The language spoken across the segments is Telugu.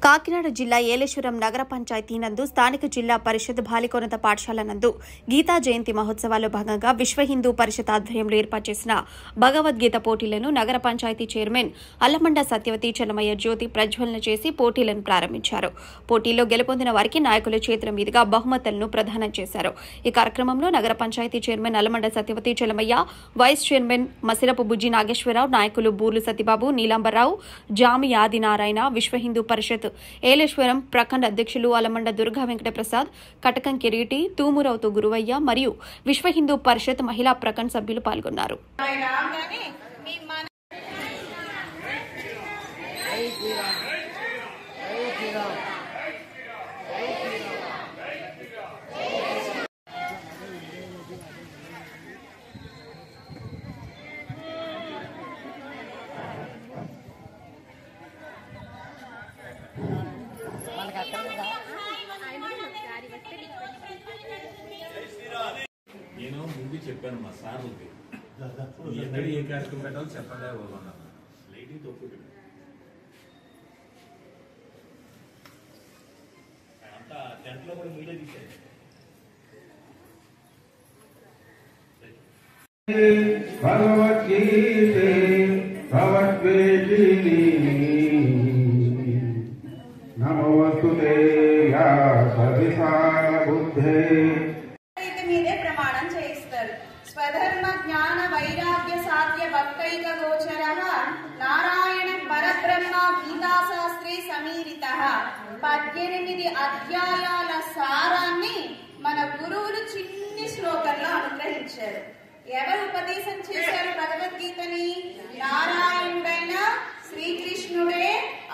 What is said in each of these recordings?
కాకినాడ జిల్లా ఏలేశ్వరం నగర పంచాయతీ నందు స్థానిక జిల్లా పరిషత్ బాలికోన్నత పాఠశాల నందు గీతా జయంతి మహోత్సవాల్లో భాగంగా విశ్వ హిందూ పరిషత్ ఆధ్వర్యంలో ఏర్పాటు చేసిన భగవద్గీత పోటీలను నగర పంచాయతీ చైర్మన్ అల్లమండ సత్యవతి చెన్నమయ్య జ్యోతి ప్రజ్వలన చేసి పోటీలను ప్రారంభించారు. పోటీల్లో గెలుపొందిన వారికి నాయకుల చేతుల మీదుగా బహుమతులను ప్రదానం చేశారు. ఈ కార్యక్రమంలో నగర panchayat chairman Allamanda Satyavathi Chennamayya, vice chairman Masirapu Bujji Nageswararao, నాయకులు బూర్లు సత్యబాబు, నీలాంబరరావు, జామి ఆదినారాయణ, విశ్వ హిందూ పరిషత్ ఏలేశ్వరం ప్రఖండ అధ్యక్షులు అలమండ దుర్గా వెంకటప్రసాద్, కటకం కిరీటి, తూమురవుతు గురువయ్య మరియు విశ్వ హిందూ పరిషత్ మహిళా ప్రఖండ్ సభ్యులు పాల్గొన్నారు. నేను ముందు చెప్పాను మా సార్లకి ఎక్కడ ఏ కార్యక్రమం పెట్టాలో చెప్పండి లైటింగ్ తక్కువ అంతా టెంట్లో కూడా మీడియా తీసేది. భగవద్గీతే భగవద్వేషిణి నమోస్తుతే యా సవిశాల బుద్ధే. మీదే ప్రమాణం చేయిస్తారు. స్వధర్మ జ్ఞాన వైరాగ్య సాధ్య భక్తైక గోచర నారాయణ పరబ్రహ్మ గీతాశాస్త్రే సమీరిత 18 అధ్యాయాల సారాన్ని మన గురువులు చిన్ని శ్లోకంలో అనుగ్రహించారు. ఎవరు ఉపదేశం చేశారు భగవద్గీతని? నారాయణుడైన శ్రీకృష్ణుడే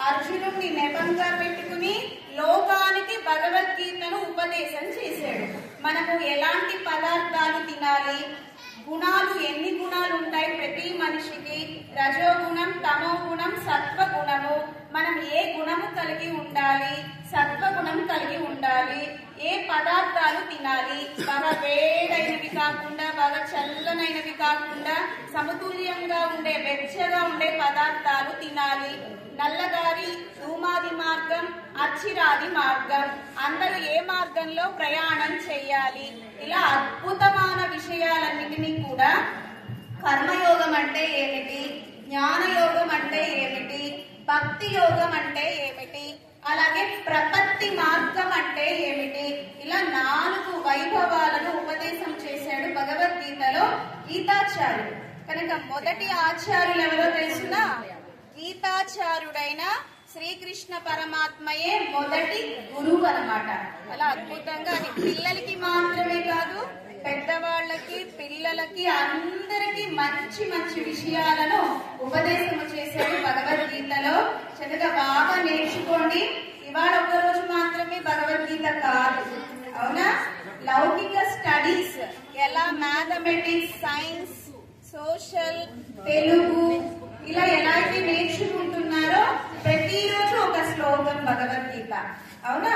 అర్జునుడిని నెపంగా పెట్టుకుని లోకానికి భగవద్గీతను ఉపదేశం చేశాడు. మనము ఎలాంటి పదార్థాలు తినాలి, గుణాలు ఎన్ని గుణాలు ఉంటాయి ప్రతి మనిషికి, రజోగుణం, తమో గుణం, సత్వగుణము, మనం ఏ గుణము కలిగి ఉండాలి, సత్వగుణం కలిగి ఉండాలి, ఏ పదార్థాలు తినాలి, బాగా వేడైనవి కాకుండా బాగా చల్లనైనవి కాకుండా సమతుల్యంగా ఉండే వెచ్చగా ఉండే పదార్థాలు తినాలి, నల్లదారి ధూమాది మార్గం, అచ్చిరాది మార్గం, అందరూ ఏ మార్గంలో ప్రయాణం చేయాలి, ఇలా అద్భుతమైన విషయాలన్నిటినీ కూడా కర్మయోగం అంటే ఏమిటి, జ్ఞానయోగం అంటే ఏమిటి, భక్తి యోగం అంటే ఏమిటి, అలాగే ప్రపత్తి మార్గం అంటే ఏమిటి, ఇలా 4 వైభవాలను ఉపదేశం చేశాడు భగవద్గీతలో గీతాచార్యుడు. కనుక మొదటి ఆచార్యులు ఎవరో తెలుసునా? గీతాచార్యుడైన శ్రీకృష్ణ పరమాత్మయే మొదటి గురువు అన్నమాట. అలా అద్భుతంగా అది పిల్లలకి మాత్రమే కాదు, పెద్దవాళ్ళకి, పిల్లలకి, అందరికి మంచి మంచి విషయాలను ఉపదేశం చేశాడు భగవద్గీతలో. చక్కగా బాగా నేర్చుకోండి. ఇవాళ ఒక్కరోజు మాత్రమే భగవద్గీత కాదు, అవునా? లౌకిక స్టడీస్ ఎలా మ్యాథమెటిక్స్, సైన్స్, సోషల్, తెలుగు ఇలా ఎలా అయితే నేర్చుకుంటున్నారో ప్రతిరోజు ఒక శ్లోకం భగవద్గీత, అవునా?